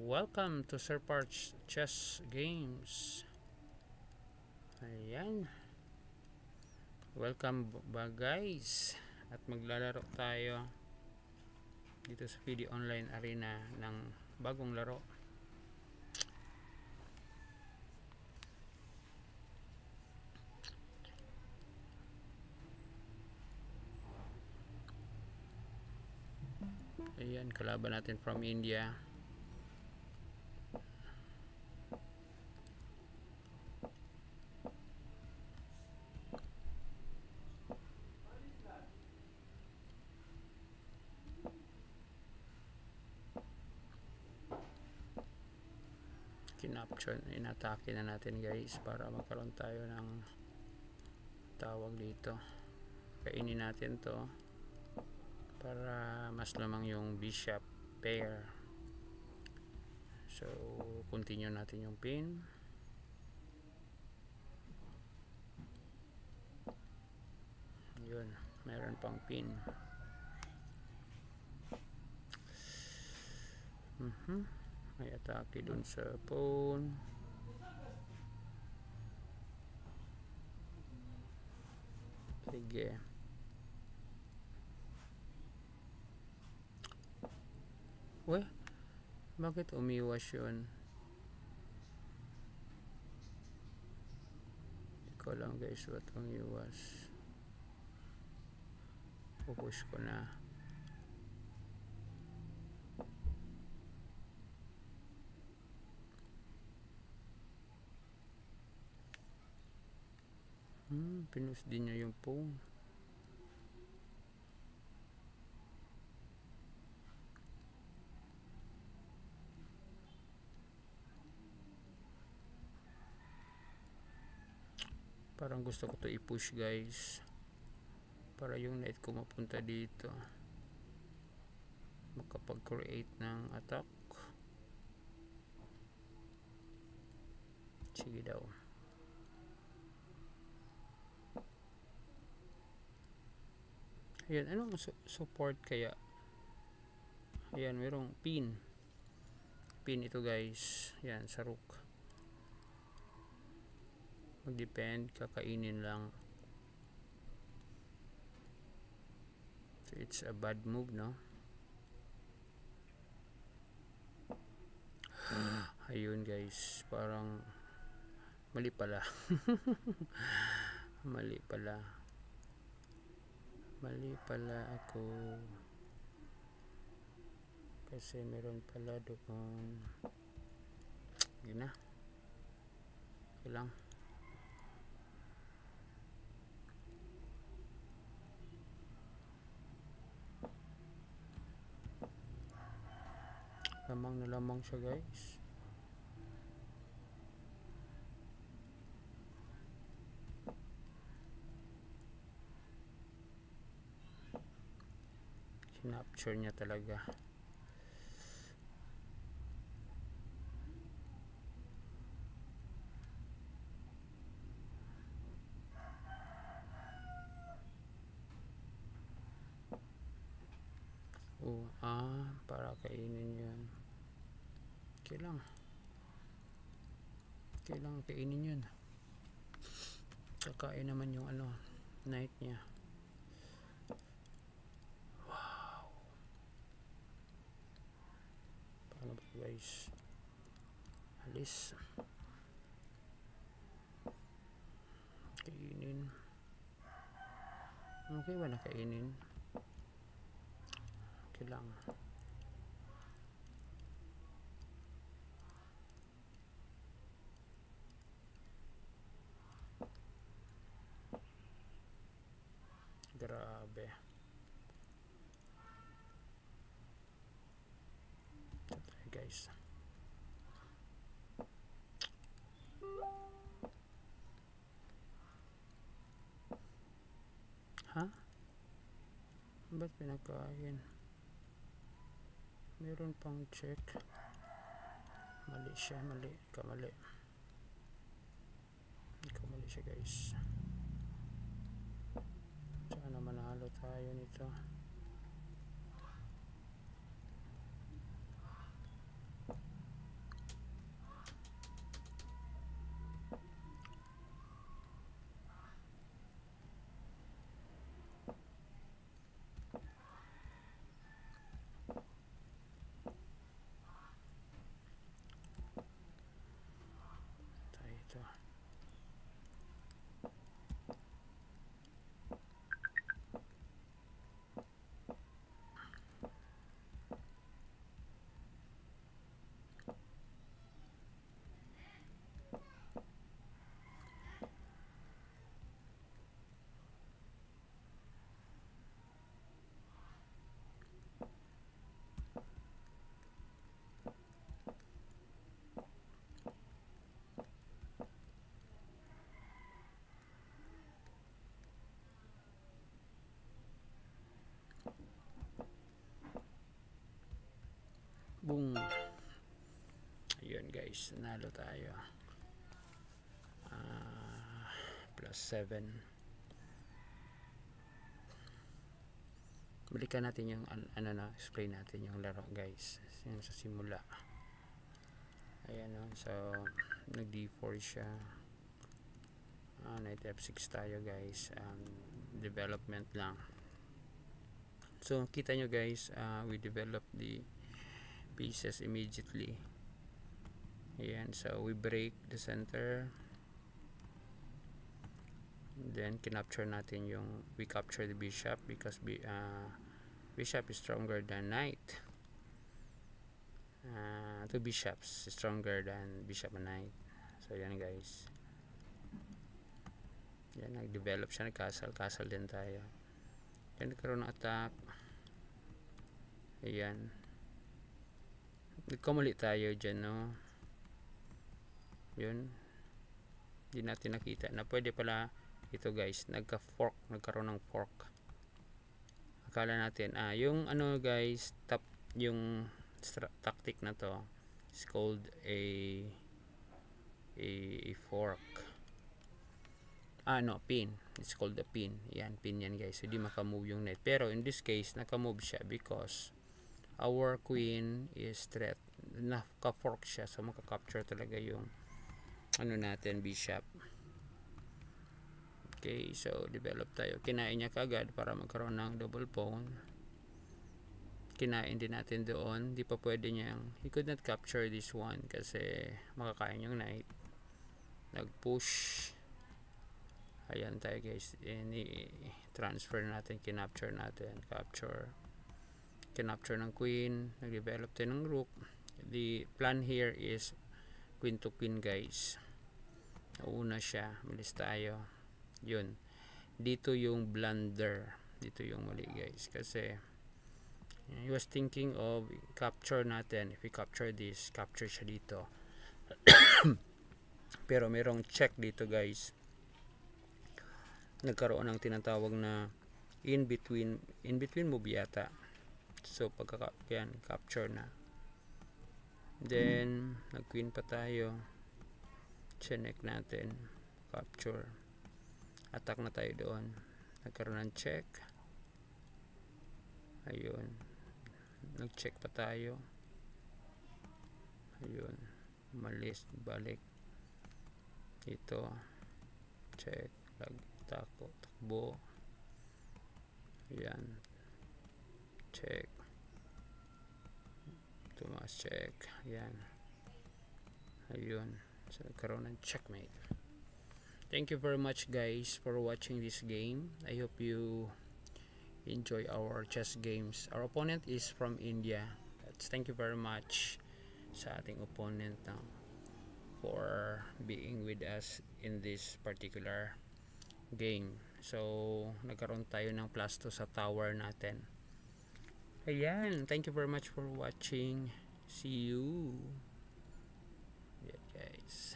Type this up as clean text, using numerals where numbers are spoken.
Welcome to Sir Parch Chess Games. Ayan. Welcome ba guys. At maglalaro tayo dito sa PD Online Arena ng bagong laro. Ayan, kalaban natin from India. Kinapture, inatake na natin guys para magkaroon tayo ng tawag dito. Kainin natin to para mas lamang yung bishop pair. So continue natin yung pin. Yun, meron pang pin. May atake dun sa pawn. Sige. Weh, bakit umiwas yun? Ikaw lang guys, ba't umiwas? Pupush ko na. Pinus din niya yung pawn. Parang gusto ko to i-push guys, para yung knight ko mapunta dito, makapag-create ng attack. Sige daw. Ayan, anong support kaya? Ayan, mayroong pin ito guys. Ayan, sa rook. Mag-depend, kakainin lang. So it's a bad move, no? Ayun guys, parang mali pala. mali pala ako, kasi meron pala doon. Yun na, ilang lamang na lamang siya guys. Kinapture niya talaga. Para kainin yan. Kailang kainin yun. Kakain naman yung knight niya. Wow, paano ba guys? Alis. Kainin. Okay ba na kainin? Okay lang. Grabe. Try guys. Ha? Ba't pinakain? Meron pang check. Mali siya, mali. Ikaw mali siya guys. Sana manalo tayo nito. Boom. Ayun guys, nanalo tayo. +7. Balikan natin yung explain natin yung laro guys, yung sa simula. Ayan o, so nag D4 siya. Knight F6 tayo guys. Development lang. So kita nyo guys, we develop the pieces immediately. Ayan, so we break the center, then kinapture natin yung, we capture the bishop because bishop is stronger than knight. Two bishops is stronger than bishop and knight. So yan guys, yan, nag-develop siya, nag-castle din tayo. Yan, nagkaroon ng attack. Ayan, nagkamali tayo dyan, no? Yun, hindi natin nakita na pwede pala ito guys, nagkaroon ng fork. Akala natin yung guys, yung tactic na to is called a fork. No, pin. It's called a pin. Yan, pin yan guys, so di makamove yung knight. Pero in this case, nakamove siya because our queen is threat, naka-fork siya, so makaka-capture talaga yung natin, bishop. Okay, so develop tayo. Kinain niya kagad para magkaroon ng double pawn. Kinain din natin doon. Di pa pwede niyang, he could not capture this one kasi makakain yung knight. Nag-push. Ayan tayo guys, transfer natin, kinapture natin, capture, kinapture ng queen, nag-develop tayo ng rook. The plan here is queen to queen guys. Nauna siya, bilis tayo. Yun, dito yung blunder, dito yung mali guys, kasi he was thinking of capture natin. If we capture this, capture siya dito. Pero merong check dito guys, nagkaroon ng tinatawag na in between move yata. So pagka yan, capture na, then nag queen pa tayo, check natin, capture, attack na tayo doon, nagkaroon ng check. Ayun, nag check pa tayo. Ayun, malis, balik ito, check, takbo. Ayan, check, tumas, check. Ayan, ayun, so nagkaroon ng checkmate. Thank you very much guys for watching this game. I hope you enjoy our chess games. Our opponent is from India. Thank you very much sa ating opponent for being with us in this particular game. So nagkaroon tayo ng +2 sa tower natin. Ayan, thank you very much for watching. See you. Yeah, guys.